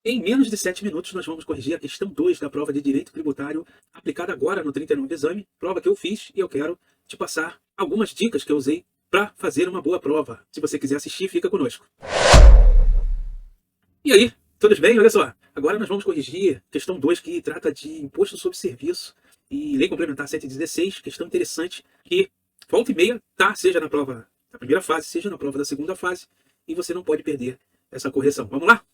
Em menos de 7 minutos, nós vamos corrigir a questão 2 da prova de Direito Tributário, aplicada agora no 39 Exame, prova que eu fiz e eu quero te passar algumas dicas que eu usei para fazer uma boa prova. Se você quiser assistir, fica conosco. E aí, todos bem? Olha só, agora nós vamos corrigir questão 2, que trata de Imposto sobre Serviço e Lei Complementar 116, questão interessante que volta e meia, tá? Seja na prova da primeira fase, seja na prova da segunda fase, e você não pode perder essa correção. Vamos lá?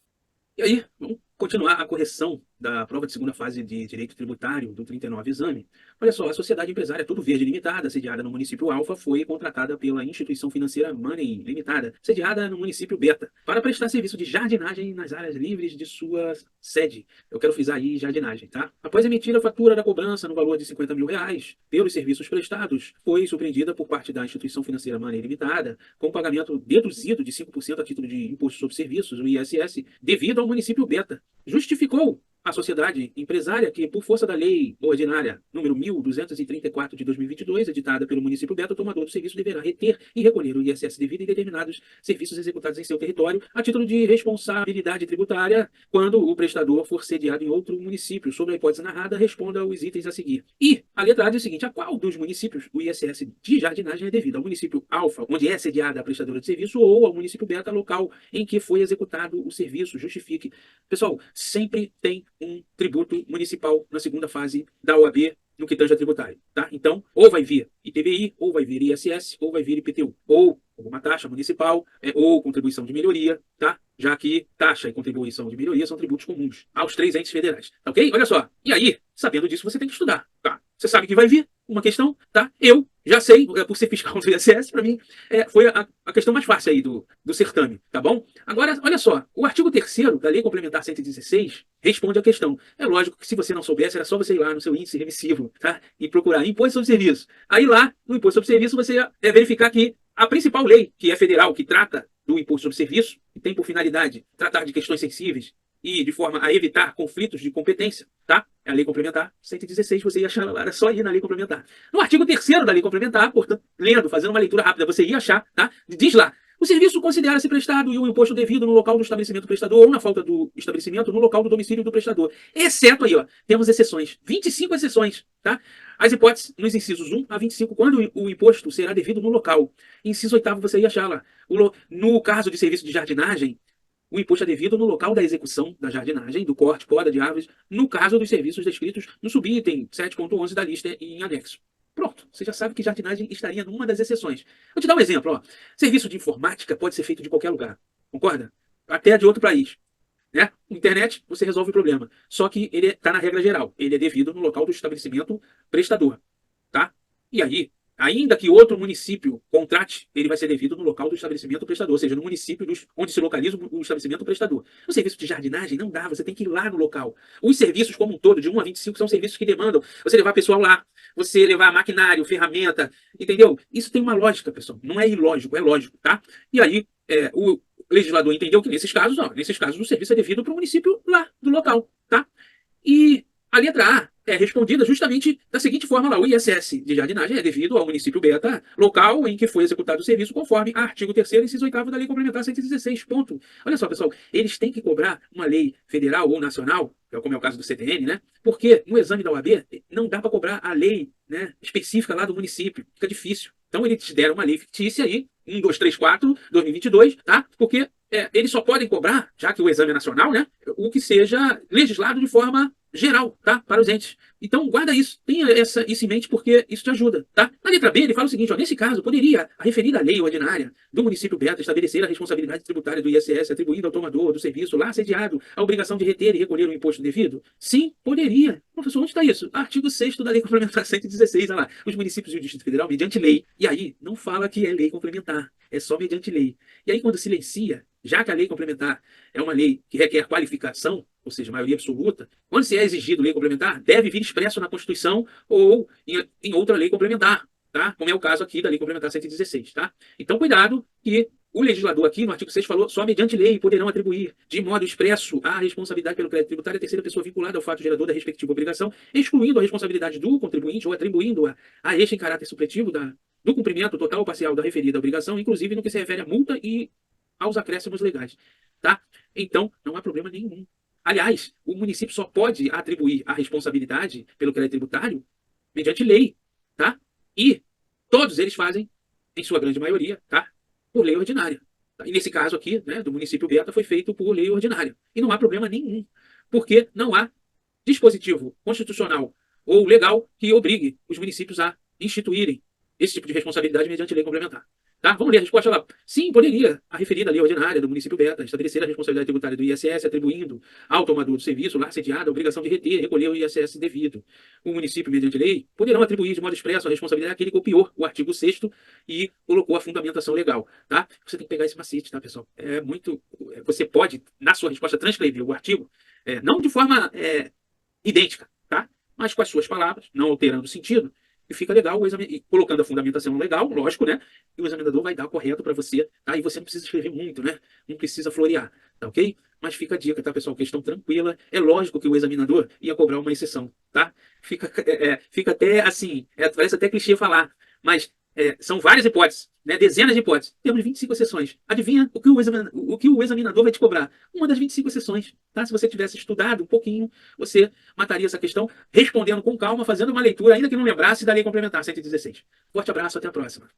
E aí, vamos continuar a correção da prova de segunda fase de Direito Tributário do 39 Exame. Olha só, a sociedade empresária Tudo Verde Limitada, sediada no município Alfa, foi contratada pela instituição financeira Money Limitada, sediada no município Beta, para prestar serviço de jardinagem nas áreas livres de sua sede. Eu quero frisar aí jardinagem, tá? Após emitir a fatura da cobrança no valor de R$ 50 mil pelos serviços prestados, foi surpreendida por parte da instituição financeira Money Limitada com o pagamento deduzido de 5% a título de Imposto sobre Serviços, o ISS, devido ao município Beta. Justificou a sociedade empresária que, por força da Lei Ordinária número 1234 de 2022, editada pelo município Beta, o tomador do serviço deverá reter e recolher o ISS devido em determinados serviços executados em seu território, a título de responsabilidade tributária, quando o prestador for sediado em outro município. Sobre a hipótese narrada, responda os itens a seguir. E a letra A diz o seguinte: a qual dos municípios o ISS de jardinagem é devido? Ao município Alfa, onde é sediada a prestadora de serviço, ou ao município Beta, local em que foi executado o serviço? Justifique. Pessoal, sempre tem um tributo municipal na segunda fase da OAB no que tange a tributário, tá? Então, ou vai vir ITBI, ou vai vir ISS, ou vai vir IPTU, ou alguma taxa municipal, ou contribuição de melhoria, tá? Já que taxa e contribuição de melhoria são tributos comuns aos 3 entes federais, tá ok? Olha só, e aí, sabendo disso, você tem que estudar, tá? Você sabe que vai vir uma questão, tá? Eu já sei, por ser fiscal do ISS, para mim, foi a questão mais fácil aí do certame, tá bom? Agora, olha só, o artigo 3º da Lei Complementar 116 responde à questão. É lógico que se você não soubesse, era só você ir lá no seu índice remissivo, tá? E procurar Imposto sobre Serviço. Aí lá, no Imposto sobre Serviço, você verificar que a principal lei, que é federal, que trata do Imposto sobre Serviço, que tem por finalidade tratar de questões sensíveis e de forma a evitar conflitos de competência, tá? É a Lei Complementar 116, você ia achar lá, era só ir na Lei Complementar. No artigo 3º da Lei Complementar, portanto, lendo, fazendo uma leitura rápida, você ia achar, tá? Diz lá: o serviço considera-se prestado e o imposto devido no local do estabelecimento do prestador ou, na falta do estabelecimento, no local do domicílio do prestador. Exceto aí, ó, temos exceções, 25 exceções, tá? As hipóteses nos incisos 1 a 25, quando o imposto será devido no local. Inciso 8º, você ia achar lá. No caso de serviço de jardinagem, o imposto é devido no local da execução da jardinagem, do corte, poda de árvores, no caso dos serviços descritos no subitem 7.11 da lista e em anexo. Pronto, você já sabe que jardinagem estaria numa das exceções. Vou te dar um exemplo. Ó. Serviço de informática pode ser feito de qualquer lugar, concorda? Até de outro país. Né? Internet, você resolve o problema. Só que ele está na regra geral. Ele é devido no local do estabelecimento prestador. Tá? E aí, ainda que outro município contrate, ele vai ser devido no local do estabelecimento prestador, ou seja, no município onde se localiza o estabelecimento prestador. No serviço de jardinagem, não dá, você tem que ir lá no local. Os serviços como um todo, de 1 a 25, são serviços que demandam você levar pessoal lá, você levar maquinário, ferramenta, entendeu? Isso tem uma lógica, pessoal. Não é ilógico, é lógico, tá? E aí, o legislador entendeu que nesses casos, não, nesses casos o serviço é devido para o município lá, do local, tá? E a letra A é respondida justamente da seguinte forma lá: o ISS de jardinagem é devido ao município Beta, local em que foi executado o serviço, conforme artigo 3º, inciso 8º da Lei Complementar 116. Ponto. Olha só, pessoal, eles têm que cobrar uma lei federal ou nacional, como é o caso do CTN, né? Porque no exame da OAB não dá para cobrar a lei, né, específica lá do município, fica difícil. Então eles te deram uma lei fictícia aí, 1, 2, 3, 4, 2022, tá? Porque eles só podem cobrar, já que o exame é nacional, né, o que seja legislado de forma geral, tá? Para os entes. Então, guarda isso. Tenha isso em mente, porque isso te ajuda, tá? Na letra B, ele fala o seguinte: ó, nesse caso, poderia a referida lei ordinária do município Beta estabelecer a responsabilidade tributária do ISS atribuindo ao tomador do serviço lá sediado a obrigação de reter e recolher o imposto devido? Sim, poderia. Professor, onde está isso? Artigo 6º da Lei Complementar 116, olha lá. Os municípios e o Distrito Federal, mediante lei. E aí, não fala que é lei complementar. É só mediante lei. E aí, quando silencia, já que a lei complementar é uma lei que requer qualificação, ou seja, maioria absoluta, quando se é exigido lei complementar, deve vir expresso na Constituição ou em outra lei complementar, tá? Como é o caso aqui da Lei Complementar 116, tá? Então, cuidado que o legislador aqui, no artigo 6, falou: só mediante lei poderão atribuir, de modo expresso, a responsabilidade pelo crédito tributário a terceira pessoa vinculada ao fato gerador da respectiva obrigação, excluindo a responsabilidade do contribuinte ou atribuindo a este em caráter supletivo do cumprimento total ou parcial da referida obrigação, inclusive no que se refere à multa e aos acréscimos legais, tá? Então, não há problema nenhum. Aliás, o município só pode atribuir a responsabilidade pelo crédito tributário mediante lei, tá? E todos eles fazem, em sua grande maioria, tá? Por lei ordinária. Tá? E nesse caso aqui, né, do município Beta, foi feito por lei ordinária. E não há problema nenhum, porque não há dispositivo constitucional ou legal que obrigue os municípios a instituírem esse tipo de responsabilidade mediante lei complementar. Tá? Vamos ler a resposta lá. Sim, poderia a referida lei ordinária do município Beta estabelecer a responsabilidade tributária do ISS, atribuindo ao tomador do serviço lá sediado a obrigação de reter e recolher o ISS devido. O município, mediante lei, poderão atribuir de modo expresso a responsabilidade àquele que copiou o artigo 6º e colocou a fundamentação legal. Tá? Você tem que pegar esse macete, tá, pessoal? É muito. Você pode, na sua resposta, transcrever o artigo, não de forma idêntica, tá? Mas com as suas palavras, não alterando o sentido, e fica legal, e colocando a fundamentação legal, lógico, né? E o examinador vai dar correto para você, tá? E você não precisa escrever muito, né? Não precisa florear, tá ok? Mas fica a dica, tá, pessoal? Questão tranquila. É lógico que o examinador ia cobrar uma exceção, tá? Fica até assim, parece até clichê falar, mas são várias hipóteses, né? Dezenas de hipóteses. Temos 25 exceções. Adivinha o que o examinador vai te cobrar? Uma das 25 exceções, tá? Se você tivesse estudado um pouquinho, você mataria essa questão respondendo com calma, fazendo uma leitura, ainda que não lembrasse da lei complementar 116. Forte abraço, até a próxima.